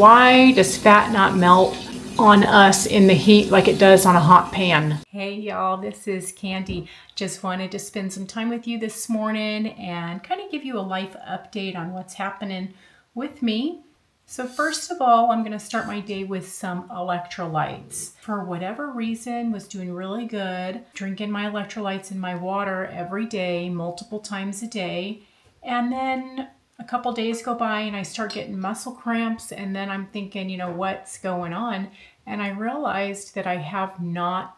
Why does fat not melt on us in the heat like it does on a hot pan? Hey y'all, this is Candy. Just wanted to spend some time with you this morning and kind of give you a life update on what's happening with me. So first of all, I'm going to start my day with some electrolytes. For whatever reason, was doing really good, drinking my electrolytes in my water every day, multiple times a day. And then a couple days go by and I start getting muscle cramps, and then I'm thinking, what's going on? And I realized that I have not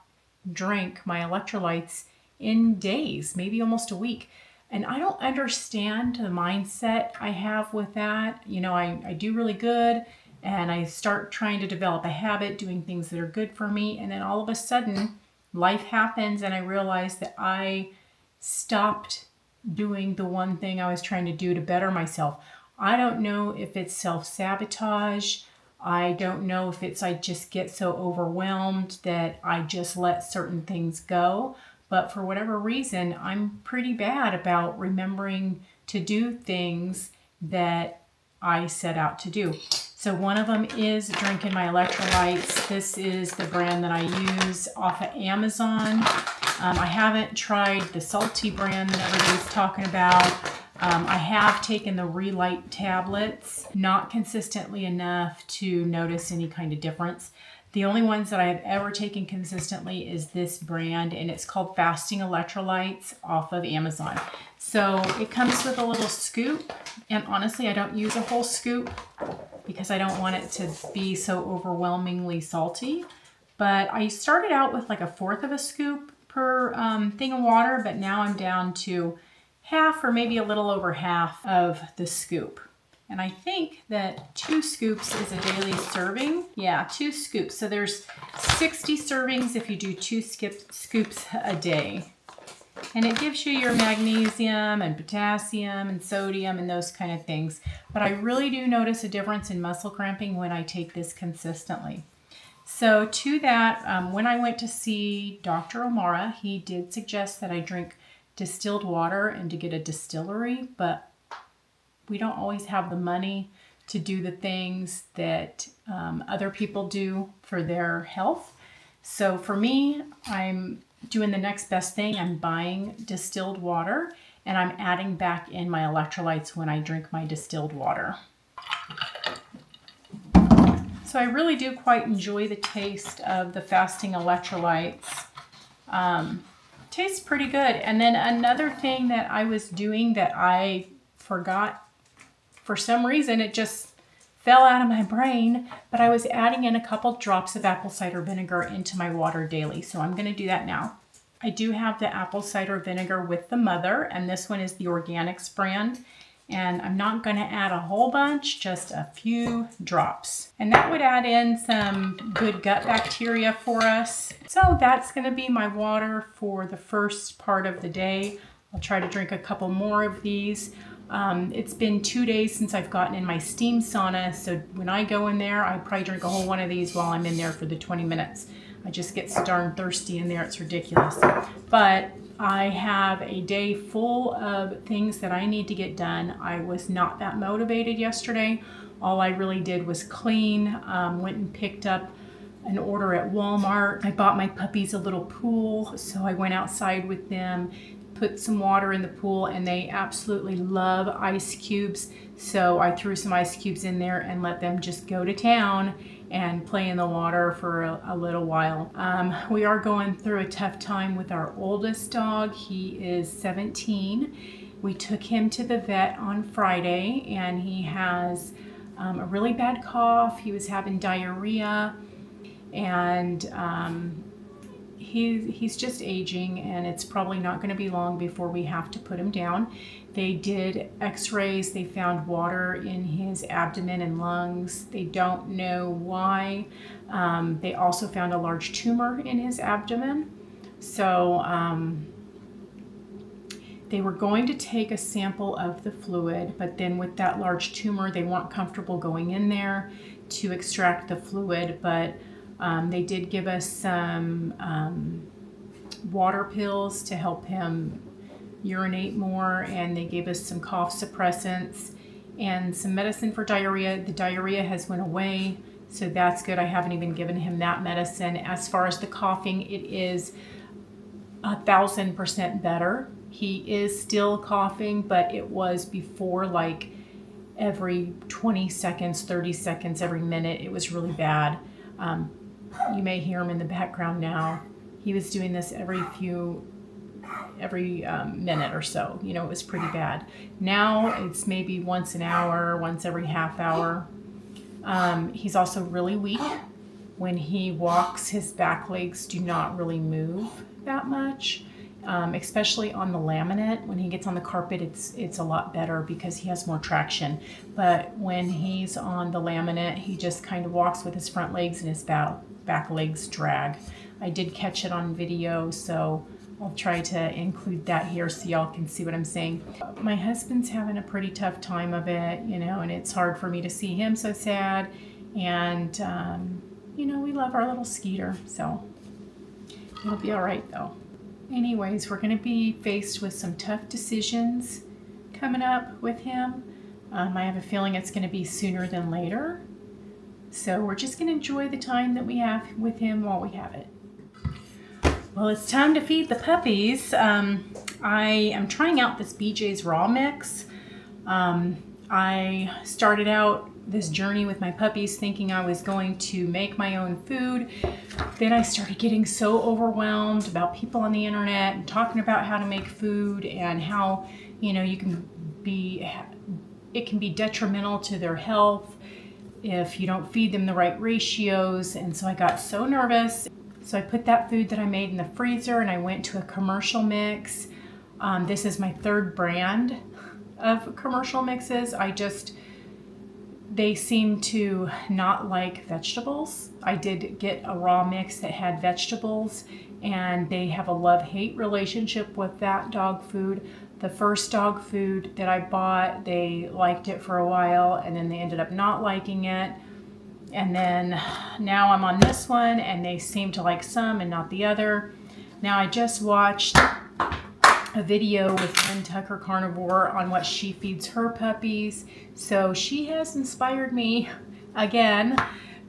drank my electrolytes in days, maybe almost a week. And I don't understand the mindset I have with that. I do really good and I start trying to develop a habit, doing things that are good for me. And then all of a sudden, life happens and I realize that I stopped doing the one thing I was trying to do to better myself. I don't know if it's self-sabotage. I don't know if it's I just get so overwhelmed that I just let certain things go. But for whatever reason, I'm pretty bad about remembering to do things that I set out to do. So one of them is drinking my electrolytes. This is the brand that I use off of Amazon. I haven't tried the salty brand that everybody's talking about. I have taken the Relight tablets, not consistently enough to notice any kind of difference. The only ones that I have ever taken consistently is this brand, and it's called Fasting Electrolytes off of Amazon. So it comes with a little scoop, and honestly, I don't use a whole scoop because I don't want it to be so overwhelmingly salty. But I started out with like a fourth of a scoop per thing of water, but now I'm down to half or maybe a little over half of the scoop. And I think that 2 scoops is a daily serving. Yeah, 2 scoops. So there's 60 servings if you do 2 scoops a day. And it gives you your magnesium and potassium and sodium and those kind of things. But I really do notice a difference in muscle cramping when I take this consistently. So to that, when I went to see Dr. O'Mara, he did suggest that I drink distilled water and to get a distillery, but we don't always have the money to do the things that other people do for their health. So for me, I'm doing the next best thing. I'm buying distilled water and I'm adding back in my electrolytes when I drink my distilled water. So I really do quite enjoy the taste of the fasting electrolytes. Tastes pretty good. And then another thing that I was doing that I forgot, for some reason it just fell out of my brain, but I was adding in a couple drops of apple cider vinegar into my water daily. So I'm going to do that now. I do have the apple cider vinegar with the mother, and this one is the Organics brand. And I'm not going to add a whole bunch, just a few drops. And that would add in some good gut bacteria for us. So that's going to be my water for the first part of the day. I'll try to drink a couple more of these. It's been 2 days since I've gotten in my steam sauna, so when I go in there, I probably drink a whole one of these while I'm in there for the 20 minutes. I just get so darn thirsty in there, it's ridiculous. But I have a day full of things that I need to get done. I was not that motivated yesterday. All I really did was clean, went and picked up an order at Walmart. I bought my puppies a little pool, so I went outside with them, put some water in the pool, and they absolutely love ice cubes. So I threw some ice cubes in there and let them just go to town and play in the water for a little while. We are going through a tough time with our oldest dog. He is 17. We took him to the vet on Friday and he has a really bad cough. He was having diarrhea and he's just aging, and it's probably not going to be long before we have to put him down. They did x-rays. They found water in his abdomen and lungs. They don't know why. They also found a large tumor in his abdomen. So they were going to take a sample of the fluid, but then with that large tumor, they weren't comfortable going in there to extract the fluid, but they did give us some water pills to help him urinate more, and they gave us some cough suppressants, and some medicine for diarrhea. The diarrhea has went away, so that's good. I haven't even given him that medicine. As far as the coughing, it is 1,000% better. He is still coughing, but it was before, like every 20 seconds, 30 seconds, every minute. It was really bad. You may hear him in the background now. He was doing this every minute or so. You know, it was pretty bad. Now it's maybe once an hour, once every half hour. He's also really weak. When he walks, his back legs do not really move that much, especially on the laminate. When he gets on the carpet, it's a lot better because he has more traction. But when he's on the laminate, he just kind of walks with his front legs and his back legs drag. I did catch it on video, so I'll try to include that here so y'all can see what I'm saying. My husband's having a pretty tough time of it, you know, and it's hard for me to see him so sad. And, you know, we love our little Skeeter, so it'll be all right though. Anyways, we're going to be faced with some tough decisions coming up with him. I have a feeling it's going to be sooner than later. So we're just going to enjoy the time that we have with him while we have it. Well, it's time to feed the puppies. I am trying out this BJ's Raw Mix. I started out this journey with my puppies thinking I was going to make my own food. Then I started getting so overwhelmed about people on the internet and talking about how to make food and how, you know, it can be detrimental to their health if you don't feed them the right ratios. And so I got so nervous. So I put that food that I made in the freezer and I went to a commercial mix. This is my third brand of commercial mixes. They seem to not like vegetables. I did get a raw mix that had vegetables, and they have a love-hate relationship with that dog food. The first dog food that I bought, they liked it for a while, and then they ended up not liking it. And then now I'm on this one, and they seem to like some and not the other. Now I just watched a video with Lynn Tucker Carnivore on what she feeds her puppies. So she has inspired me again.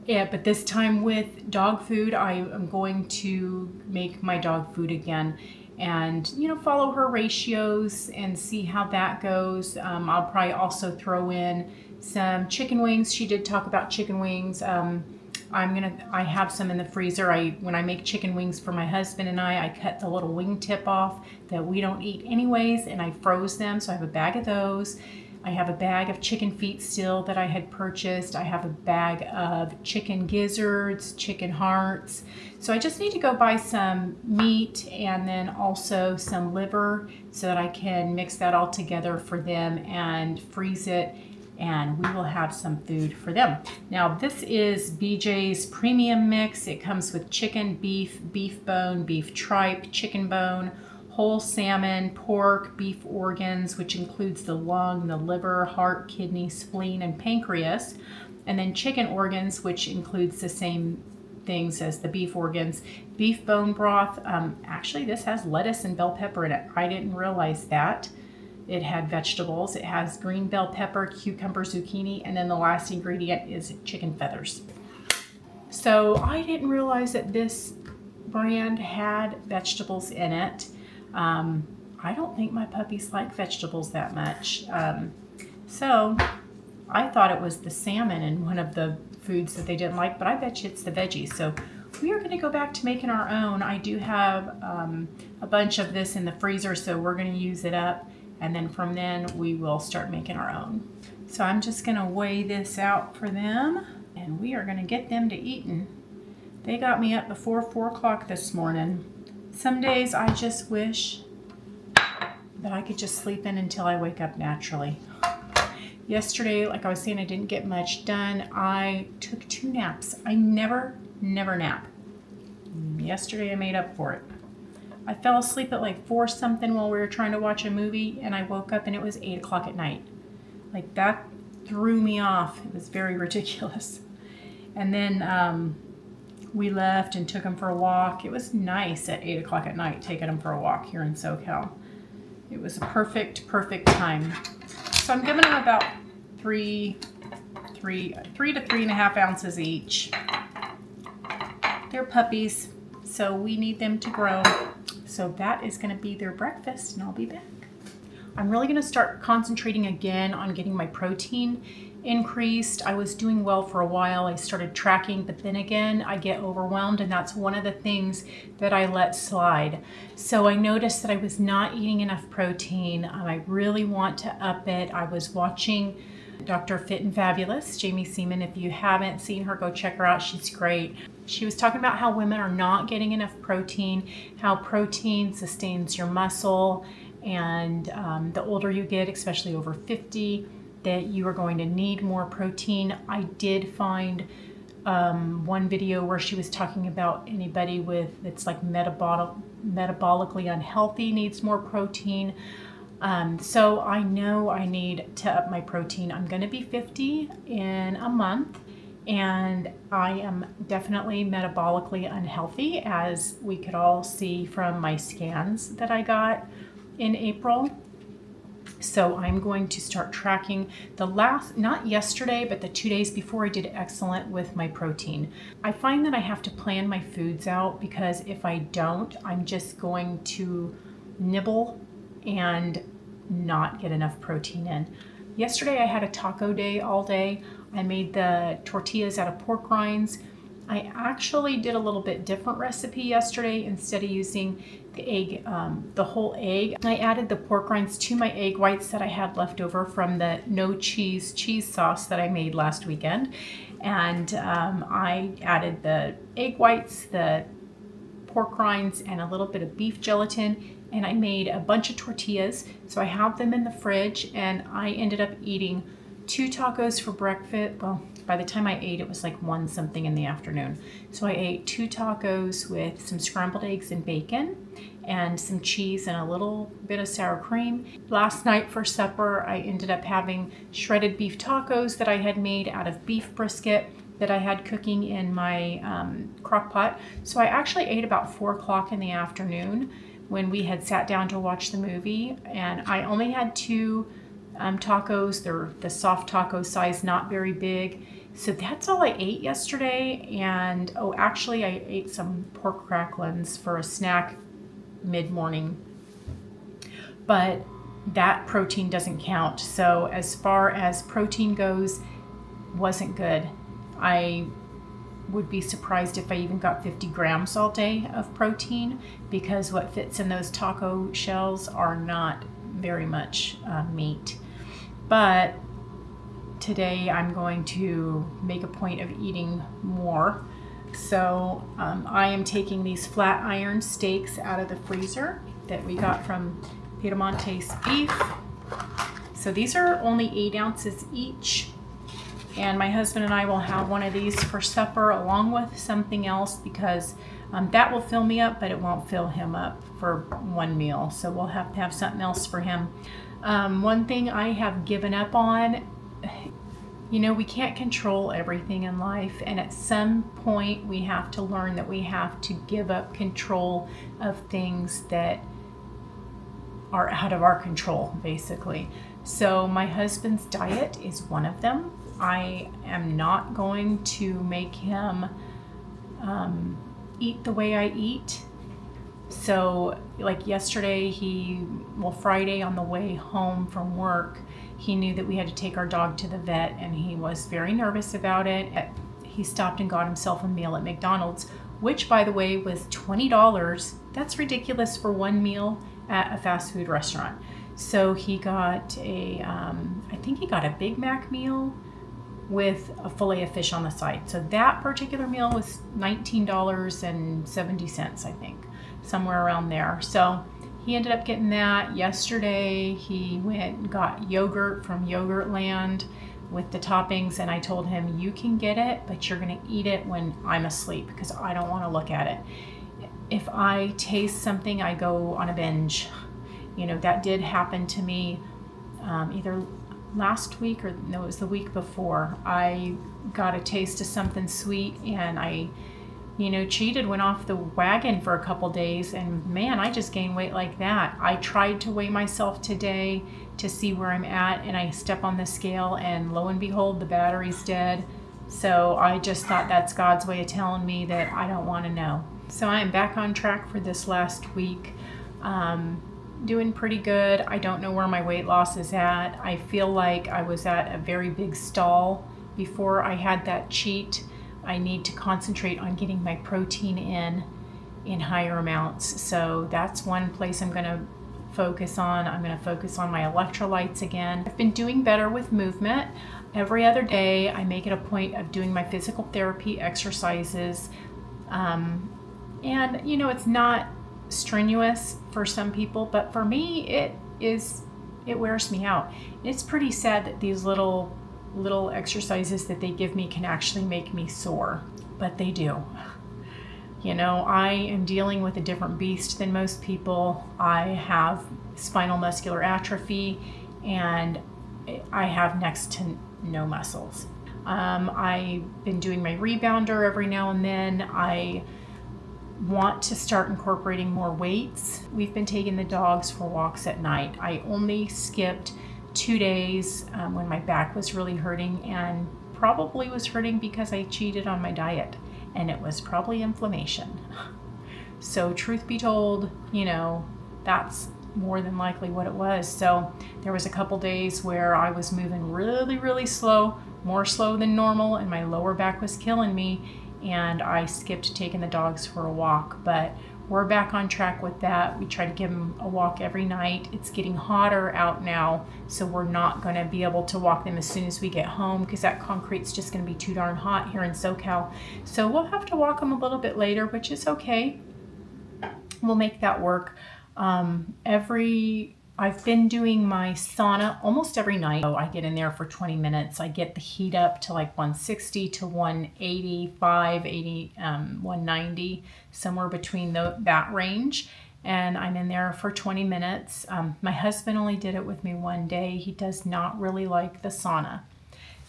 Yeah, but this time with dog food, I am going to make my dog food again and, you know, follow her ratios and see how that goes. I'll probably also throw in some chicken wings. She did talk about chicken wings. I have some in the freezer. When I make chicken wings for my husband and I cut the little wing tip off that we don't eat anyways, and I froze them. So I have a bag of those. I have a bag of chicken feet still that I had purchased. I have a bag of chicken gizzards, chicken hearts. So I just need to go buy some meat and then also some liver so that I can mix that all together for them and freeze it, and we will have some food for them. Now this is BJ's premium mix. It comes with chicken, beef, beef bone, beef tripe, chicken bone, whole salmon, pork, beef organs, which includes the lung, the liver, heart, kidney, spleen, and pancreas, and then chicken organs, which includes the same things as the beef organs. Beef bone broth, actually this has lettuce and bell pepper in it. I didn't realize that. It had vegetables. It has green bell pepper, cucumber, zucchini, and then the last ingredient is chicken feathers. So I didn't realize that this brand had vegetables in it. I don't think my puppies like vegetables that much. So I thought it was the salmon in one of the foods that they didn't like, but I bet you it's the veggies. So we are going to go back to making our own. I do have a bunch of this in the freezer, so we're going to use it up. And then from then we will start making our own. So I'm just going to weigh this out for them, and we are going to get them to eating. They got me up before 4 o'clock this morning. Some days I just wish that I could just sleep in until I wake up naturally. Yesterday, like I was saying, I didn't get much done. I took 2 naps. I never nap. Yesterday I made up for it. I fell asleep at like 4 something while we were trying to watch a movie, and I woke up and it was 8 o'clock at night. Like that threw me off. It was very ridiculous. And then we left and took them for a walk. It was nice at 8 o'clock at night taking them for a walk here in SoCal. It was a perfect time. So I'm giving them about three to 3.5 ounces each. They're puppies, so we need them to grow. So that is going to be their breakfast, and I'll be back. I'm really going to start concentrating again on getting my protein increased. I was doing well for a while. I started tracking, but then again, I get overwhelmed, and that's one of the things that I let slide. So I noticed that I was not eating enough protein. I really want to up it. I was watching Dr. Fit and Fabulous, Jamie Seaman. If you haven't seen her, go check her out. She's great. She was talking about how women are not getting enough protein, how protein sustains your muscle, and the older you get, especially over 50, that you are going to need more protein. I did find one video where she was talking about anybody that's like metabolically unhealthy needs more protein. So I know I need to up my protein. I'm going to be 50 in a month, and I am definitely metabolically unhealthy, as we could all see from my scans that I got in April. So I'm going to start tracking not yesterday, but the 2 days before. I did excellent with my protein. I find that I have to plan my foods out, because if I don't, I'm just going to nibble and not get enough protein in. Yesterday I had a taco day all day. I made the tortillas out of pork rinds. I actually did a little bit different recipe yesterday. Instead of using the egg, the whole egg, I added the pork rinds to my egg whites that I had left over from the no cheese sauce that I made last weekend. And I added the egg whites, the pork rinds, and a little bit of beef gelatin, and I made a bunch of tortillas. So I have them in the fridge, and I ended up eating 2 tacos for breakfast. Well, by the time I ate, it was like 1 something in the afternoon. So I ate 2 tacos with some scrambled eggs and bacon and some cheese and a little bit of sour cream. Last night for supper, I ended up having shredded beef tacos that I had made out of beef brisket that I had cooking in my crock pot. So I actually ate about 4 o'clock in the afternoon when we had sat down to watch the movie, and I only had 2 tacos. They're the soft taco size, not very big. So that's all I ate yesterday. And actually I ate some pork cracklings for a snack mid-morning, but that protein doesn't count. So as far as protein goes, wasn't good. I would be surprised if I even got 50 grams all day of protein, because what fits in those taco shells are not very much meat. But today I'm going to make a point of eating more. So I am taking these flat iron steaks out of the freezer that we got from Piemonte's Beef. So these are only 8 ounces each. And my husband and I will have one of these for supper along with something else, because that will fill me up, but it won't fill him up for one meal. So we'll have to have something else for him. One thing I have given up on, we can't control everything in life. And at some point we have to learn that we have to give up control of things that are out of our control, basically. So my husband's diet is one of them. I am not going to make him eat the way I eat. So like yesterday, Friday on the way home from work, he knew that we had to take our dog to the vet, and he was very nervous about it. He stopped and got himself a meal at McDonald's, which by the way was $20. That's ridiculous for one meal at a fast food restaurant. So he got I think he got a Big Mac meal with a fillet of fish on the side. So that particular meal was $19.70, I think, somewhere around there. So he ended up getting that. Yesterday he went and got yogurt from Yogurtland with the toppings, and I told him, you can get it, but you're going to eat it when I'm asleep, because I don't want to look at it. If I taste something, I go on a binge. That did happen to me either last week or no, it was the week before. I got a taste of something sweet, and I cheated, went off the wagon for a couple days, and man, I just gained weight like that. I tried to weigh myself today to see where I'm at, and I step on the scale, and lo and behold, the battery's dead. So I just thought that's God's way of telling me that I don't want to know. So I am back on track for this last week. Doing pretty good. I don't know where my weight loss is at. I feel like I was at a very big stall before I had that cheat. I need to concentrate on getting my protein in higher amounts. So that's one place I'm going to focus on. I'm going to focus on my electrolytes again. I've been doing better with movement. Every other day, I make it a point of doing my physical therapy exercises. And, it's not strenuous for some people, but for me, it wears me out. It's pretty sad that these little exercises that they give me can actually make me sore, but they do. I am dealing with a different beast than most people. I have spinal muscular atrophy, and I have next to no muscles. I've been doing my rebounder every now and then. I want to start incorporating more weights. We've been taking the dogs for walks at night. I only skipped 2 days when my back was really hurting, and probably was hurting because I cheated on my diet, and it was probably inflammation. So truth be told, that's more than likely what it was. So there was a couple days where I was moving really, really slow, more slow than normal, and my lower back was killing me, and I skipped taking the dogs for a walk. But we're back on track with that. We try to give them a walk every night. It's getting hotter out now, so we're not going to be able to walk them as soon as we get home, because that concrete's just going to be too darn hot here in SoCal. So we'll have to walk them a little bit later, which is okay. We'll make that work. I've been doing my sauna almost every night. So I get in there for 20 minutes. I get the heat up to like 160 to 185, 80, 190, somewhere between that range. And I'm in there for 20 minutes. My husband only did it with me one day. He does not really like the sauna.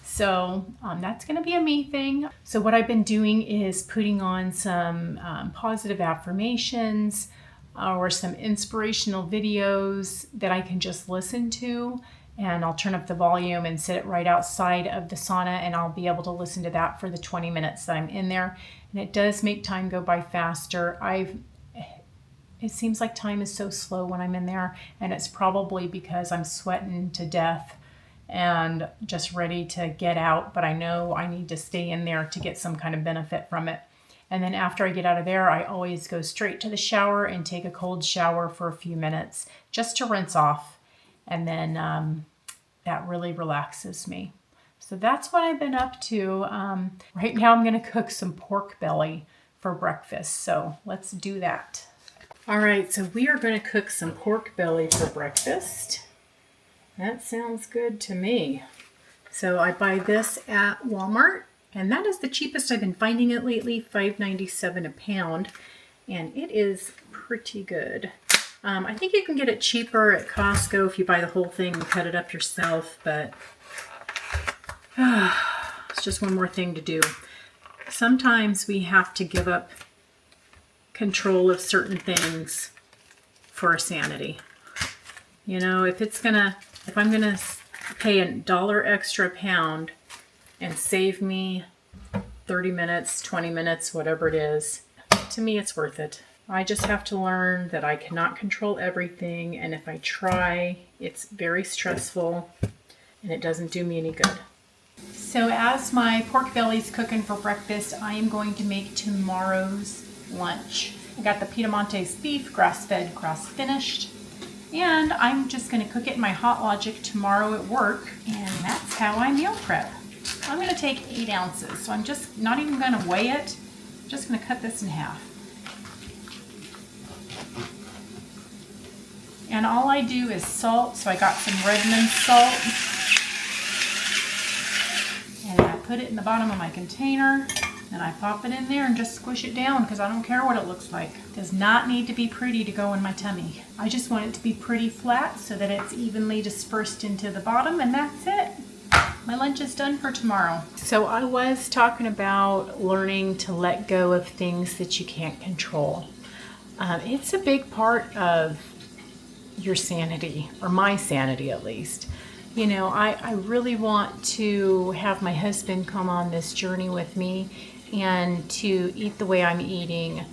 So that's going to be a me thing. So what I've been doing is putting on some positive affirmations, or some inspirational videos that I can just listen to, and I'll turn up the volume and sit it right outside of the sauna, and I'll be able to listen to that for the 20 minutes that I'm in there. And it does make time go by faster. It seems like time is so slow when I'm in there, and it's probably because I'm sweating to death and just ready to get out, but I know I need to stay in there to get some kind of benefit from it. And then after I get out of there, I always go straight to the shower and take a cold shower for a few minutes just to rinse off. And then that really relaxes me. So that's what I've been up to. Right now I'm going to cook some pork belly for breakfast. So let's do that. All right, so we are going to cook some pork belly for breakfast. That sounds good to me. So I buy this at Walmart. And that is the cheapest I've been finding it lately, $5.97 a pound. And it is pretty good. I think you can get it cheaper at Costco if you buy the whole thing and cut it up yourself. But it's just one more thing to do. Sometimes we have to give up control of certain things for our sanity. If I'm gonna pay $1 extra a pound and save me 30 minutes, 20 minutes, whatever it is, to me it's worth it. I just have to learn that I cannot control everything, and if I try, it's very stressful and it doesn't do me any good. So as my pork belly's cooking for breakfast, I am going to make tomorrow's lunch. I got the Piemonte's beef, grass-fed, grass-finished, and I'm just going to cook it in my Hot Logic tomorrow at work, and that's how I meal prep. I'm going to take 8 ounces, so I'm just not even going to weigh it. I'm just going to cut this in half. And all I do is salt, so I got some Redmond salt. And I put it in the bottom of my container, and I pop it in there and just squish it down because I don't care what it looks like. It does not need to be pretty to go in my tummy. I just want it to be pretty flat so that it's evenly dispersed into the bottom, and that's it. my lunch is done for tomorrow. So I was talking about learning to let go of things that you can't control. It's a big part of your sanity, or my sanity at least. You know, I really want to have my husband come on this journey with me and to eat the way I'm eating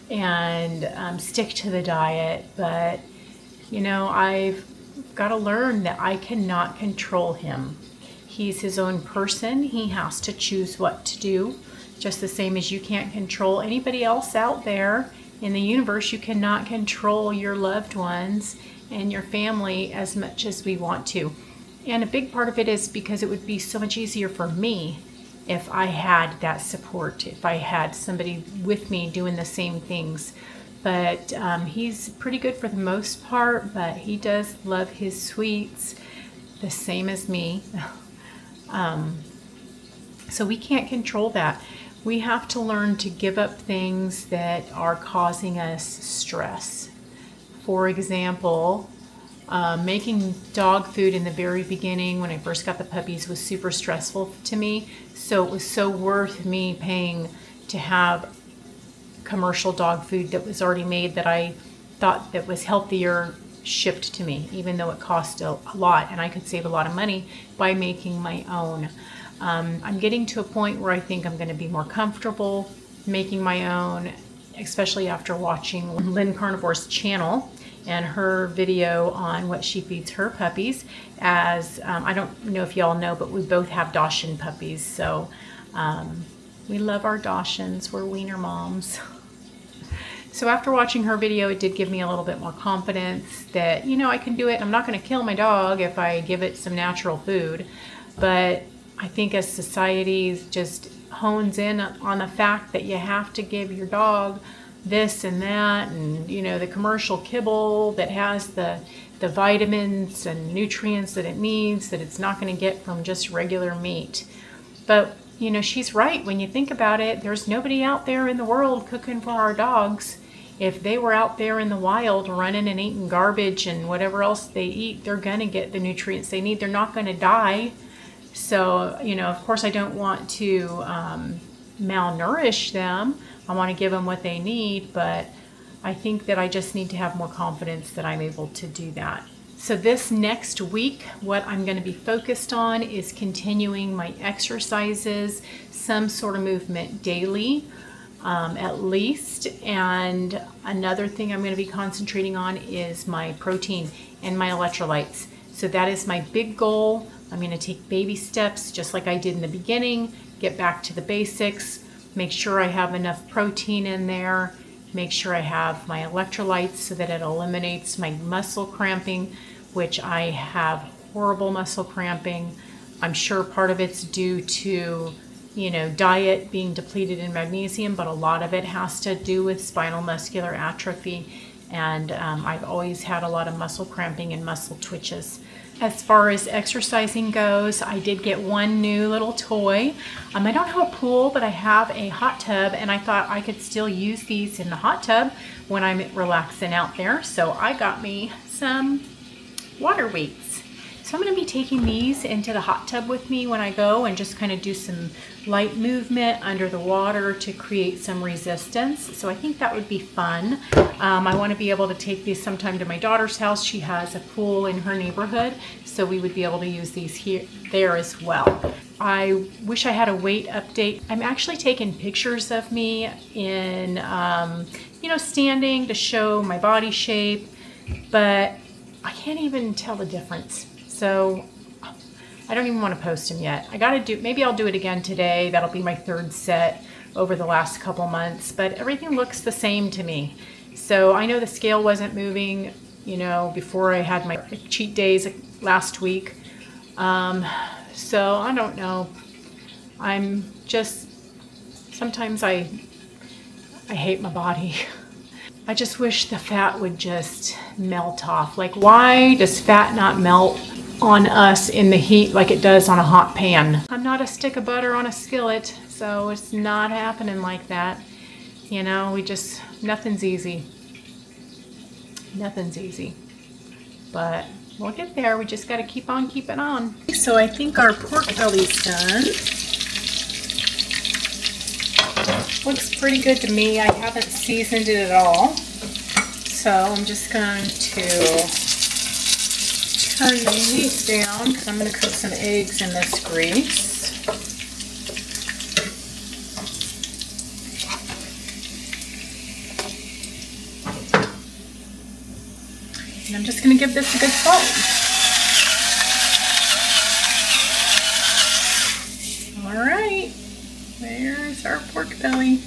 and stick to the diet. But, you know, I've got to learn that I cannot control him. He's his own person. He has to choose what to do, just the same as you can't control anybody else out there in the universe. You cannot control your loved ones and your family as much as we want to. And a big part of it is because it would be so much easier for me if I had that support, if I had somebody with me doing the same things. But he's pretty good for the most part, but he does love his sweets the same as me. So we can't control that. We have to learn to give up things that are causing us stress. For example, making dog food in the very beginning when I first got the puppies was super stressful to me. So it was so worth me paying to have commercial dog food that was already made that I thought that was healthier shipped to me, even though it cost a lot, and I could save a lot of money by making my own. I'm getting to a point where I think I'm going to be more comfortable making my own, especially after watching Lynn Carnivore's channel and her video on what she feeds her puppies. As I don't know if y'all know, but we both have dachshund puppies, so we love our dachshunds. We're wiener moms. So after watching her video, it did give me a little bit more confidence that, you know, I can do it. I'm not going to kill my dog if I give it some natural food. But I think as society just hones in on the fact that you have to give your dog this and that, and, you know, the commercial kibble that has the vitamins and nutrients that it needs, that it's not going to get from just regular meat. But, you know, she's right. When you think about it, there's nobody out there in the world cooking for our dogs. If they were out there in the wild running and eating garbage and whatever else they eat, they're going to get the nutrients they need. They're not going to die. So, you know, of course I don't want to malnourish them. I want to give them what they need, but I think that I just need to have more confidence that I'm able to do that. So this next week, what I'm going to be focused on is continuing my exercises, some sort of movement daily, at least. And another thing I'm going to be concentrating on is my protein and my electrolytes. So that is my big goal. I'm going to take baby steps just like I did in the beginning, get back to the basics, make sure I have enough protein in there, make sure I have my electrolytes so that it eliminates my muscle cramping, which I have horrible muscle cramping. I'm sure part of it's due to, you know, diet being depleted in magnesium, but a lot of it has to do with spinal muscular atrophy. And I've always had a lot of muscle cramping and muscle twitches. As far as exercising goes, I did get one new little toy. I don't have a pool, but I have a hot tub, and I thought I could still use these in the hot tub when I'm relaxing out there. So I got me some water weights. So I'm going to be taking these into the hot tub with me when I go and just kind of do some light movement under the water to create some resistance. So I think that would be fun. I want to be able to take these sometime to my daughter's house. She has a pool in her neighborhood, so we would be able to use these there as well. I wish I had a weight update. I'm actually taking pictures of me in, standing to show my body shape, but I can't even tell the difference. So I don't even want to post them yet. Maybe I'll do it again today. That'll be my third set over the last couple months, but everything looks the same to me. So I know the scale wasn't moving, before I had my cheat days last week. So I don't know. Sometimes I hate my body. I just wish the fat would just melt off. Like, why does fat not melt on us in the heat like it does on a hot pan? I'm not a stick of butter on a skillet, so it's not happening like that. Nothing's easy. Nothing's easy. But We'll get there. We just got to keep on keeping on. So I think our pork belly's done. Looks pretty good to me. I haven't seasoned it at all. So I'm just going to turn the heat down because I'm going to cook some eggs in this grease. And I'm just going to give this a good salt. All right, there's our pork belly.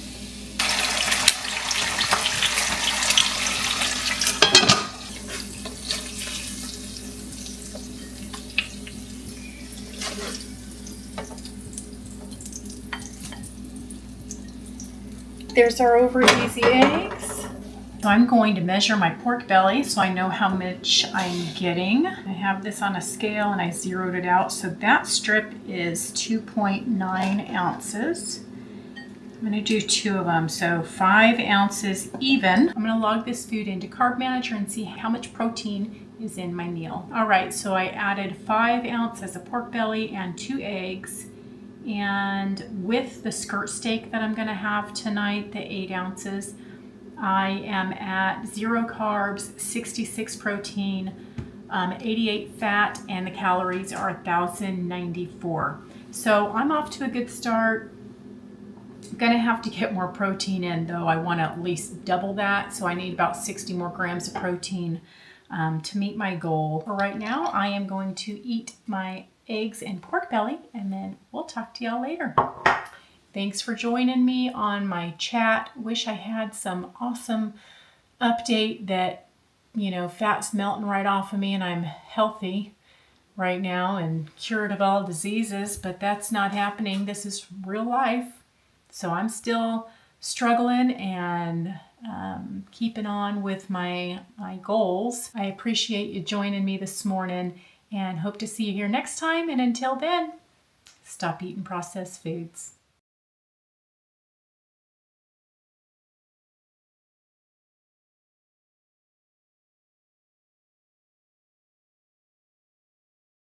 There's our over easy eggs. So I'm going to measure my pork belly so I know how much I'm getting. I have this on a scale and I zeroed it out. So that strip is 2.9 ounces. I'm going to do 2 of them, so 5 ounces even. I'm going to log this food into Carb Manager and see how much protein is in my meal. All right, so I added 5 ounces of pork belly and 2 eggs. And with the skirt steak that I'm going to have tonight, the 8 ounces, I am at 0 carbs, 66 protein, 88 fat, and the calories are 1,094. So I'm off to a good start. I'm gonna have to get more protein in though. I want to at least double that. So I need about 60 more grams of protein to meet my goal. For right now, I am going to eat my eggs and pork belly and then we'll talk to y'all later. Thanks for joining me on my chat. Wish I had some awesome update that, you know, fat's melting right off of me and I'm healthy right now and cured of all diseases, but that's not happening. This is real life. So I'm still struggling and keeping on with my goals. I appreciate you joining me this morning and hope to see you here next time. And until then, stop eating processed foods.